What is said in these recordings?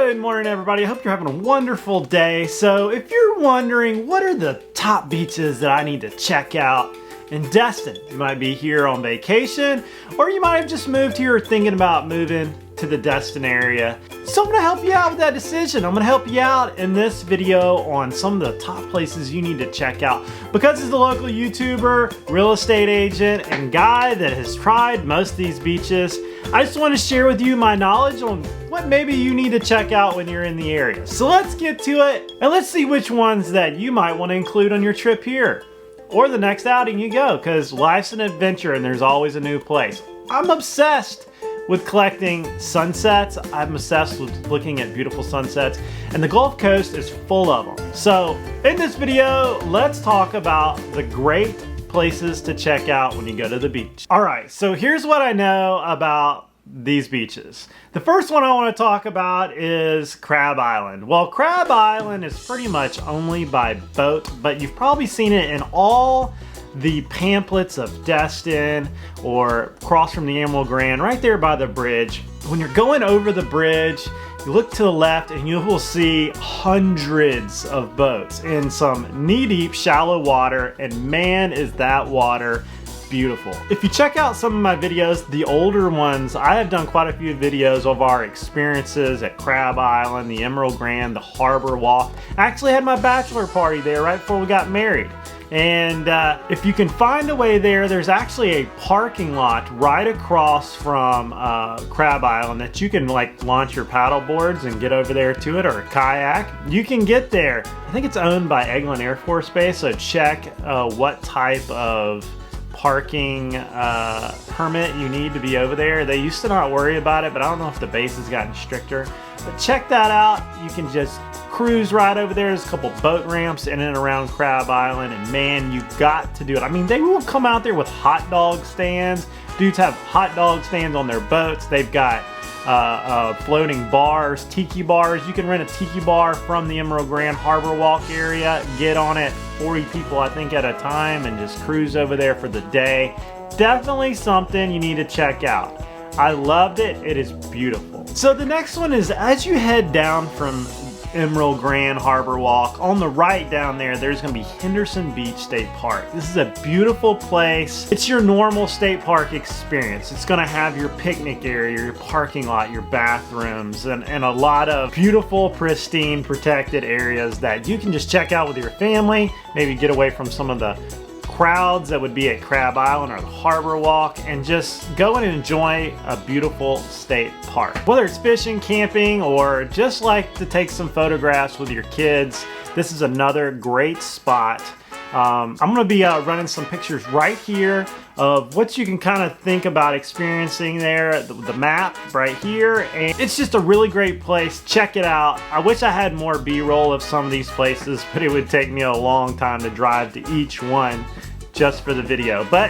Good morning, everybody. I hope you're having a wonderful day. So if you're wondering what are the top beaches that I need to check out in Destin, you might be here on vacation, or you might have just moved here or thinking about moving to the Destin area. So I'm gonna help you out with that decision. I'm gonna help you out in this video on some of the top places you need to check out. Because as a local YouTuber, real estate agent, and guy that has tried most of these beaches, I just want to share with you my knowledge on what maybe you need to check out when you're in the area. So let's get to it, and let's see which ones that you might want to include on your trip here or the next outing you go, because life's an adventure and there's always a new place. I'm obsessed with collecting sunsets. I'm obsessed with looking at beautiful sunsets, and the Gulf Coast is full of them. So in this video, let's talk about the great places to check out when you go to the beach. All right, so here's what I know about these beaches. The first one I want to talk about is Crab Island. Well, Crab Island is pretty much only by boat, but you've probably seen it in all the pamphlets of Destin or across from the Emerald Grand, right there by the bridge. When you're going over the bridge, you look to the left and you will see hundreds of boats in some knee-deep shallow water, and man, is that water beautiful. If you check out some of my videos, the older ones, I have done quite a few videos of our experiences at Crab Island, the Emerald Grand, the Harbor Walk. I actually had my bachelor party there right before we got married. And if you can find a way there, there's actually a parking lot right across from Crab Island that you can like launch your paddle boards and get over there to it, or a kayak. You can get there. I think it's owned by Eglin Air Force Base, so check what type of parking permit you need to be over there. They used to not worry about it, but I don't know if the base has gotten stricter. But check that out. You can just cruise right over there. There's a couple boat ramps in and around Crab Island, and man, you got to do it. I mean, they will come out there with hot dog stands. Dudes have hot dog stands on their boats. They've got floating bars, tiki bars. You can rent a tiki bar from the Emerald Grand Harbor Walk area, get on it, 40 people I think at a time, and just cruise over there for the day. Definitely something you need to check out. I loved it. It is beautiful. So the next one is, as you head down from Emerald Grand Harbor Walk, on the right down there, there's going to be Henderson Beach State Park. This is a beautiful place. It's your normal state park experience. It's going to have your picnic area, your parking lot, your bathrooms, and a lot of beautiful, pristine, protected areas that you can just check out with your family, maybe get away from some of the crowds that would be at Crab Island or the Harbor Walk, and just go and enjoy a beautiful state park. Whether it's fishing, camping, or just like to take some photographs with your kids, this is another great spot. I'm going to be running some pictures right here of what you can kind of think about experiencing there, the map right here, and it's just a really great place. Check it out. I wish I had more B-roll of some of these places, but it would take me a long time to drive to each one just for the video, but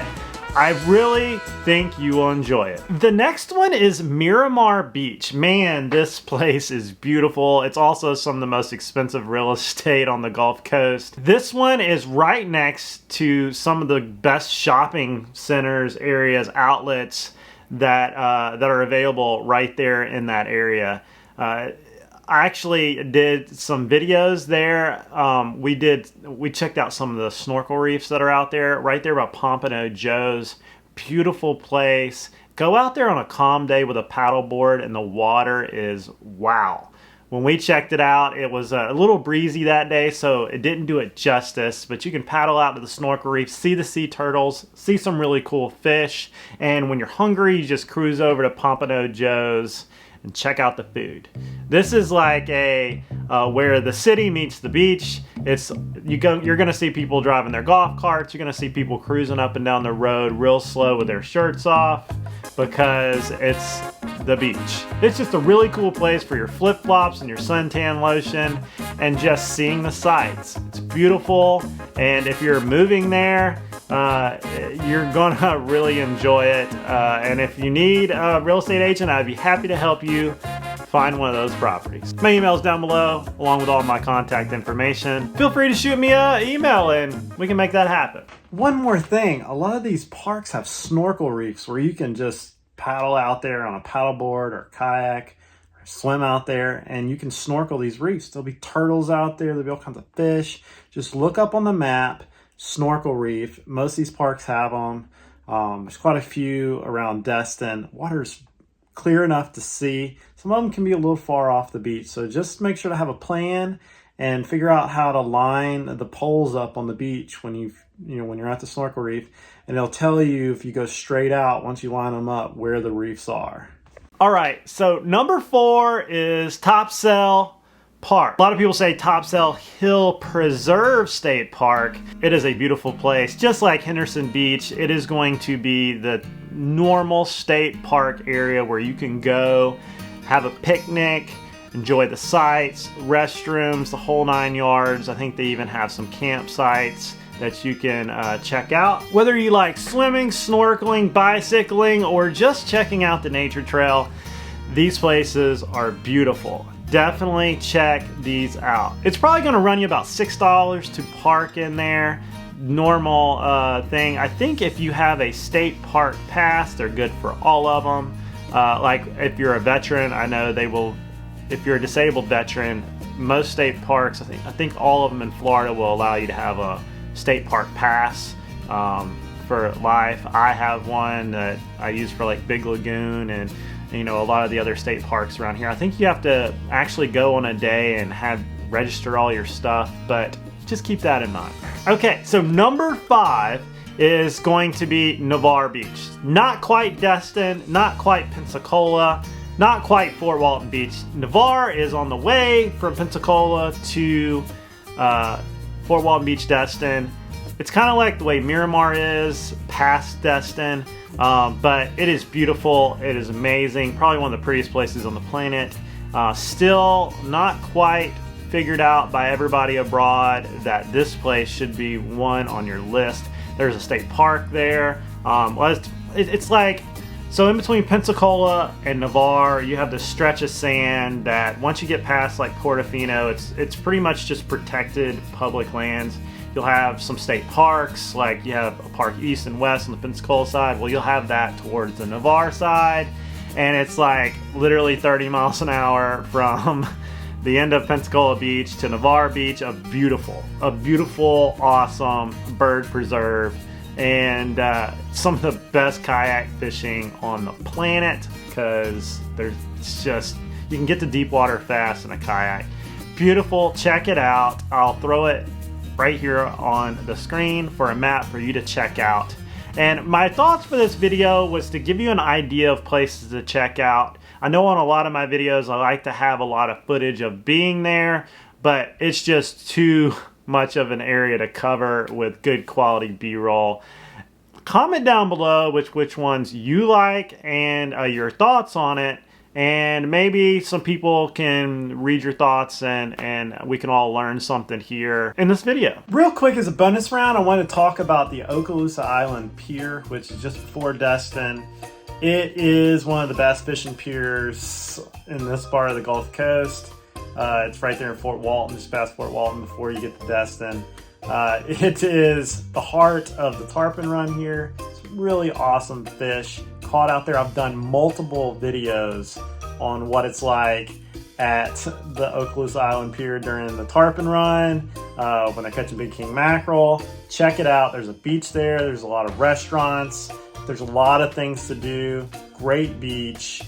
I really think you will enjoy it. The next one is Miramar Beach. Man, this place is beautiful. It's also some of the most expensive real estate on the Gulf Coast. This one is right next to some of the best shopping centers, areas, outlets that are available right there in that area. I actually did some videos there. We checked out some of the snorkel reefs that are out there, right there by Pompano Joe's. Beautiful place. Go out there on a calm day with a paddleboard, and the water is wow. When we checked it out, it was a little breezy that day, so it didn't do it justice, but you can paddle out to the snorkel reef, see the sea turtles, see some really cool fish, and when you're hungry, you just cruise over to Pompano Joe's and check out the food. This is like a where the city meets the beach. You're gonna see people driving their golf carts. You're gonna see people cruising up and down the road real slow with their shirts off, because it's the beach. It's just a really cool place for your flip-flops and your suntan lotion and just seeing the sights. It's beautiful, and if you're moving there, you're gonna really enjoy it. And if you need a real estate agent, I'd be happy to help you find one of those properties. My email is down below, along with all my contact information. Feel free to shoot me an email and we can make that happen. One more thing, a lot of these parks have snorkel reefs where you can just paddle out there on a paddleboard or kayak, or swim out there, and you can snorkel these reefs. There'll be turtles out there. There'll be all kinds of fish. Just look up on the map, Snorkel Reef. Most of these parks have them. There's quite a few around Destin. Water's clear enough to see. Some of them can be a little far off the beach, so just make sure to have a plan and figure out how to line the poles up on the beach when when you're at the Snorkel Reef, and it'll tell you if you go straight out once you line them up where the reefs are. All right, so number 4 is Topcell Park. A lot of people say Topcell Hill Preserve State Park. It is a beautiful place, just like Henderson Beach. It is going to be the normal state park area where you can go, have a picnic, enjoy the sights, restrooms, the whole 9 yards. I think they even have some campsites that you can check out. Whether you like swimming, snorkeling, bicycling, or just checking out the nature trail, these places are beautiful. Definitely check these out. It's probably gonna run you about $6 to park in there. Normal thing. I think if you have a state park pass, they're good for all of them. Like if you're a veteran, I know they will. If you're a disabled veteran, most state parks, I think all of them in Florida will allow you to have a state park pass for life. I have one that I use for like Big Lagoon and a lot of the other state parks around here. I think you have to actually go on a day and register all your stuff, but just keep that in mind. Okay, so number 5 is going to be Navarre Beach. Not quite Destin, not quite Pensacola, not quite Fort Walton Beach. Navarre is on the way from Pensacola to Fort Walton Beach, Destin. It's kind of like the way Miramar is past Destin, but it is beautiful. It is amazing. Probably one of the prettiest places on the planet. Still not quite figured out by everybody abroad that this place should be one on your list. There's a state park there. It's like, so in between Pensacola and Navarre, you have this stretch of sand that once you get past like Portofino, it's pretty much just protected public lands. You'll have some state parks, like you have a park east and west on the Pensacola side. Well, you'll have that towards the Navarre side, and it's like literally 30 miles an hour from the end of Pensacola Beach to Navarre Beach. A beautiful, awesome bird preserve, and some of the best kayak fishing on the planet, because you can get to deep water fast in a kayak. Beautiful, check it out. I'll throw it right here on the screen for a map for you to check out. And my thoughts for this video was to give you an idea of places to check out. I know on a lot of my videos I like to have a lot of footage of being there, but it's just too much of an area to cover with good quality B-roll. Comment down below which ones you like and your thoughts on it, and maybe some people can read your thoughts and we can all learn something here in this video. Real quick, as a bonus round, I want to talk about the Okaloosa Island Pier, which is just before Destin. It is one of the best fishing piers in this part of the Gulf Coast. It's right there in Fort Walton, just past Fort Walton before you get to Destin. It is the heart of the tarpon run here. It's really awesome fish caught out there. I've done multiple videos on what it's like at the Okaloosa Island Pier during the tarpon run, when I catch a big king mackerel. Check it out. There's a beach there. There's a lot of restaurants. There's a lot of things to do. Great beach.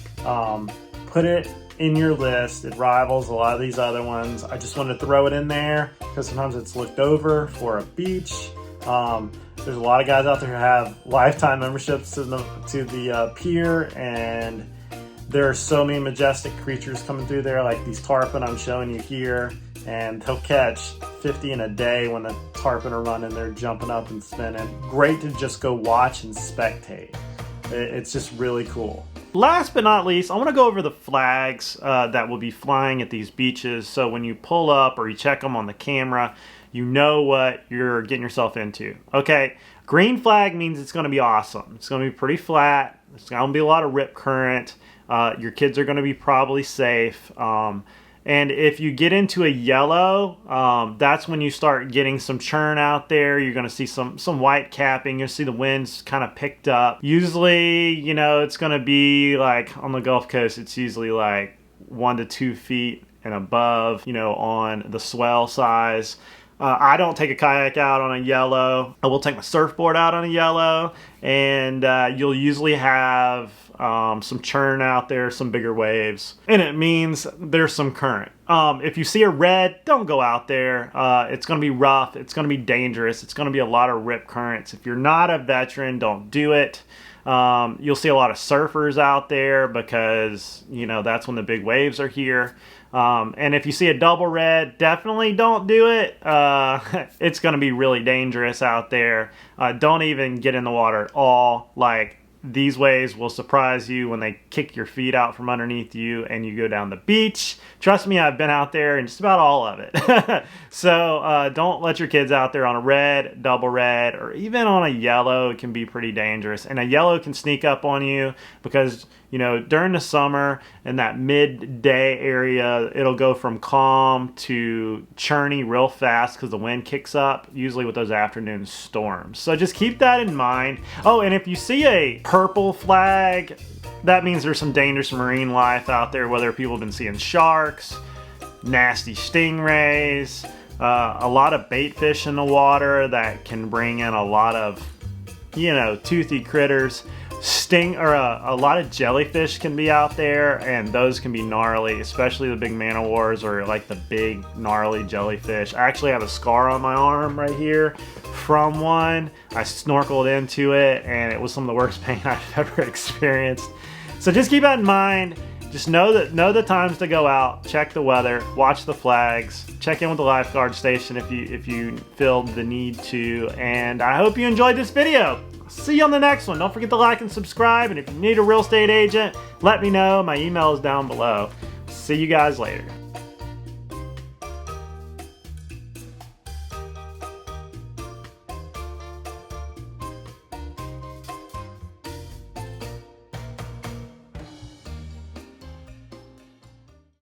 Put it in your list. It rivals a lot of these other ones. I just wanted to throw it in there because sometimes it's looked over for a beach. There's a lot of guys out there who have lifetime memberships to the pier, and there are so many majestic creatures coming through there, like these tarpon I'm showing you here, and they'll catch 50 in a day when the tarpon are running. They're jumping up and spinning. Great to just go watch and spectate. It's just really cool. Last but not least, I want to go over the flags that will be flying at these beaches, so when you pull up or you check them on the camera, you know what you're getting yourself into. Okay, green flag means it's going to be awesome. It's going to be pretty flat. It's going to be a lot of rip current. Your kids are going to be probably safe. And if you get into a yellow, that's when you start getting some churn out there. You're going to see some white capping. You'll see the winds kind of picked up. Usually, it's going to be like on the Gulf Coast, it's usually like 1 to 2 feet and above, you know, on the swell size. I don't take a kayak out on a yellow. I will take my surfboard out on a yellow, and you'll usually have some churn out there, some bigger waves, and it means there's some current. If you see a red, don't go out there. It's going to be rough. It's going to be dangerous. It's going to be a lot of rip currents. If you're not a veteran, don't do it. You'll see a lot of surfers out there because, you know, that's when the big waves are here. And if you see a double red, definitely don't do it. It's going to be really dangerous out there. Don't even get in the water at all. Like, these waves will surprise you when they kick your feet out from underneath you and you go down the beach. Trust me, I've been out there and just about all of it. So don't let your kids out there on a red, double red, or even on a yellow. It can be pretty dangerous. And a yellow can sneak up on you because, you know, during the summer in that midday area, it'll go from calm to churny real fast because the wind kicks up, usually with those afternoon storms. So just keep that in mind. Oh, and if you see a purple flag, that means there's some dangerous marine life out there, whether people have been seeing sharks, nasty stingrays, a lot of bait fish in the water that can bring in a lot of, you know, toothy critters. A lot of jellyfish can be out there, and those can be gnarly, especially the big man o' wars or like the big gnarly jellyfish. I actually have a scar on my arm right here from one. I snorkeled into it and it was some of the worst pain I've ever experienced. So just keep that in mind. Just know the times to go out, check the weather, watch the flags, check in with the lifeguard station if you feel the need to, and I hope you enjoyed this video. See you on the next one. Don't forget to like and subscribe, and if you need a real estate agent, let me know. My email is down below. See you guys later.